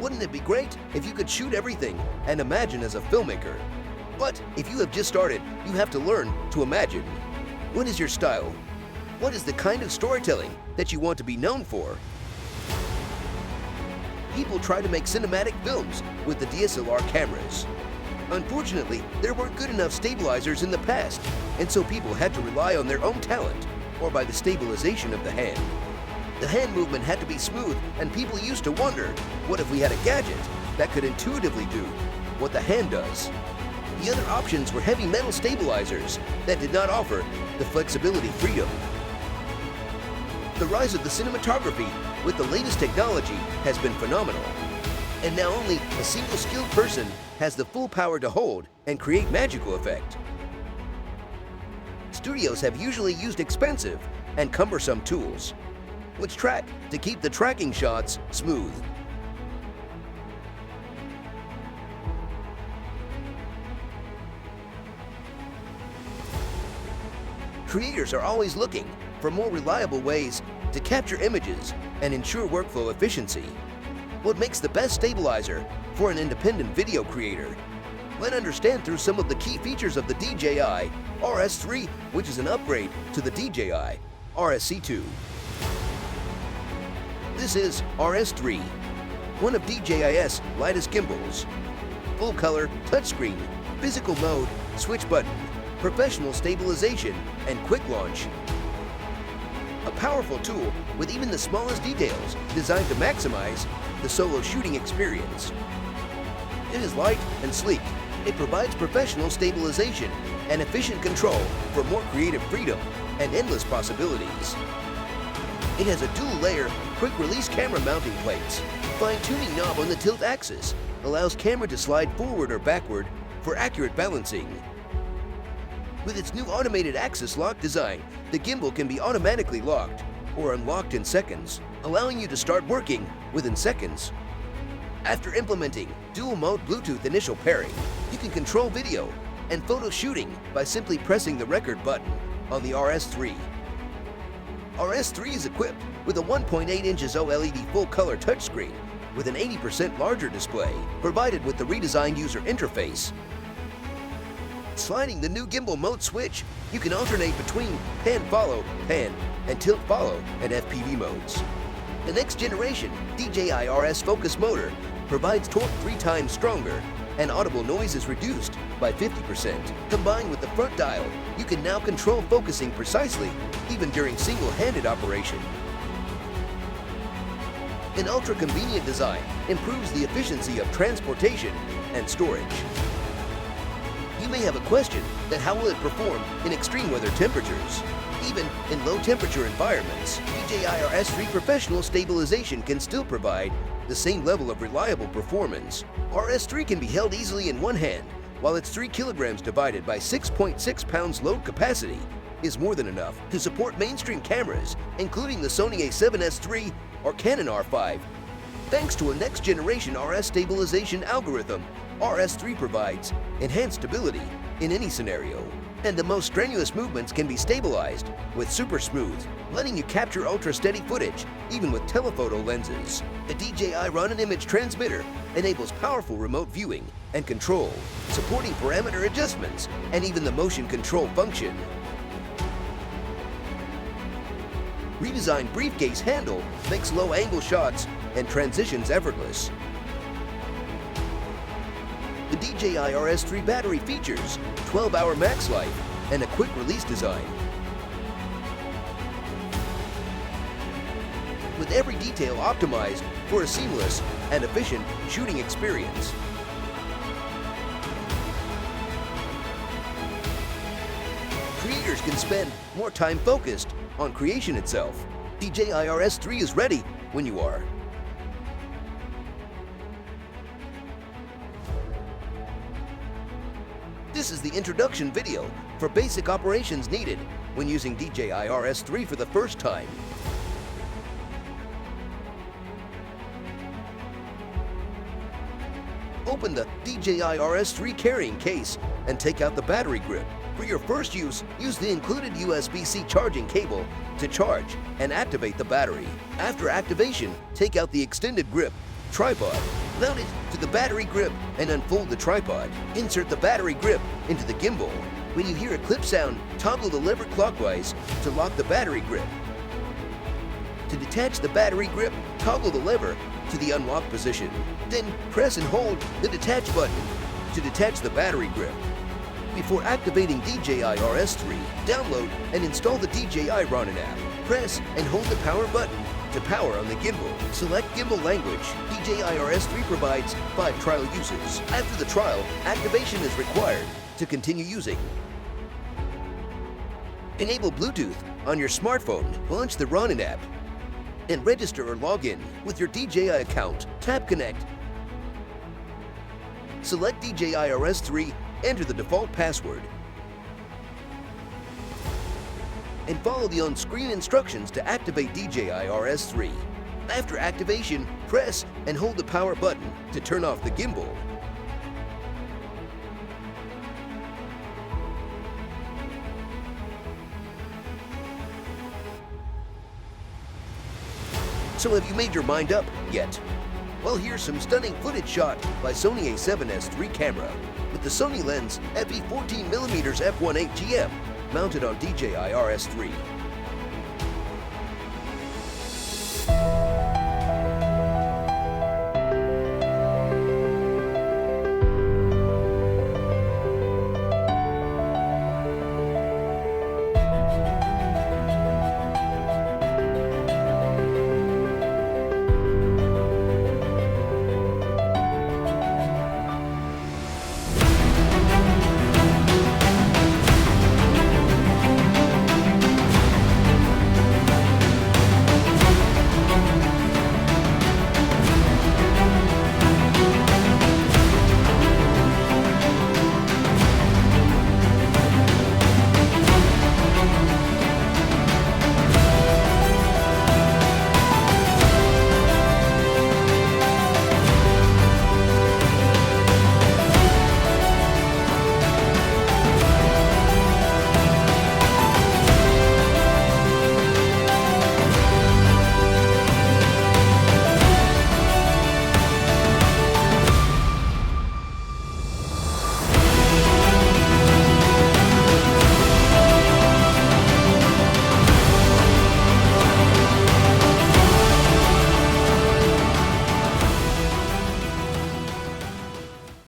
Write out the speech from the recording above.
Wouldn't it be great if you could shoot everything and imagine as a filmmaker? But if you have just started, you have to learn to imagine. What is your style? What is the kind of storytelling that you want to be known for? People try to make cinematic films with the DSLR cameras. Unfortunately, there weren't good enough stabilizers in the past, and so people had to rely on their own talent or by the stabilization of the hand. The hand movement had to be smooth, and people used to wonder, what if we had a gadget that could intuitively do what the hand does? The other options were heavy metal stabilizers that did not offer the flexibility freedom. The rise of the cinematography with the latest technology has been phenomenal. And now only a single skilled person has the full power to hold and create magical effect. Studios have usually used expensive and cumbersome tools, which track to keep the tracking shots smooth. Creators are always looking for more reliable ways to capture images and ensure workflow efficiency. What makes the best stabilizer for an independent video creator? Let's understand through some of the key features of the DJI RS3, which is an upgrade to the DJI RS2. This is RS3, one of DJI's lightest gimbals. Full color, touchscreen, physical mode, switch button, professional stabilization, and quick launch. A powerful tool with even the smallest details designed to maximize the solo shooting experience. It is light and sleek. It provides professional stabilization and efficient control for more creative freedom and endless possibilities. It has a dual-layer, quick-release camera mounting plates. Fine-tuning knob on the tilt axis allows camera to slide forward or backward for accurate balancing. With its new automated axis lock design, the gimbal can be automatically locked or unlocked in seconds, allowing you to start working within seconds. After implementing dual-mode Bluetooth initial pairing, you can control video and photo shooting by simply pressing the record button on the RS3. RS3 is equipped with a 1.8 inches OLED full-color touchscreen with an 80% larger display, provided with the redesigned user interface. Sliding the new gimbal mode switch, you can alternate between pan-follow, pan, and tilt-follow and FPV modes. The next generation DJI RS Focus motor provides torque 3 times stronger, and audible noise is reduced by 50%. Combined with the front dial, you can now control focusing precisely, even during single-handed operation. An ultra-convenient design improves the efficiency of transportation and storage. You may have a question that how will it perform in extreme weather temperatures? Even in low-temperature environments, DJI RS3 Professional Stabilization can still provide the same level of reliable performance. RS3 can be held easily in one hand, while its 3 kilograms divided by 6.6 pounds load capacity is more than enough to support mainstream cameras, including the Sony a7S III or Canon R5. Thanks to a next-generation RS stabilization algorithm, RS3 provides enhanced stability in any scenario, and the most strenuous movements can be stabilized with super smooth, letting you capture ultra-steady footage even with telephoto lenses. The DJI Run Image Transmitter enables powerful remote viewing and control, supporting parameter adjustments and even the motion control function. Redesigned briefcase handle makes low-angle shots and transitions effortless. The DJI RS3 battery features 12-hour max life and a quick release design. With every detail optimized for a seamless and efficient shooting experience. Creators can spend more time focused on creation itself. DJI RS3 is ready when you are. This is the introduction video for basic operations needed when using DJI RS3 for the first time. Open the DJI RS3 carrying case and take out the battery grip. For your first use, use the included USB-C charging cable to charge and activate the battery. After activation, take out the extended grip, tripod, Mount it to the battery grip and unfold the tripod. Insert the battery grip into the gimbal. When you hear a clip sound, toggle the lever clockwise to lock the battery grip. To detach the battery grip, toggle the lever to the unlock position. Then press and hold the detach button to detach the battery grip. Before activating DJI RS3, download and install the DJI Ronin app. Press and hold the power button to power on the gimbal. Select gimbal language. DJI RS3 provides 5 trial uses. After the trial, activation is required to continue using. Enable Bluetooth on your smartphone. Launch the Ronin app and register or log in with your DJI account. Tap Connect. Select DJI RS3, enter the default password, and follow the on-screen instructions to activate DJI RS3. After activation, press and hold the power button to turn off the gimbal. So have you made your mind up yet? Well, here's some stunning footage shot by Sony a7S III camera with the Sony lens FE 14mm f1.8 GM mounted on DJI RS3.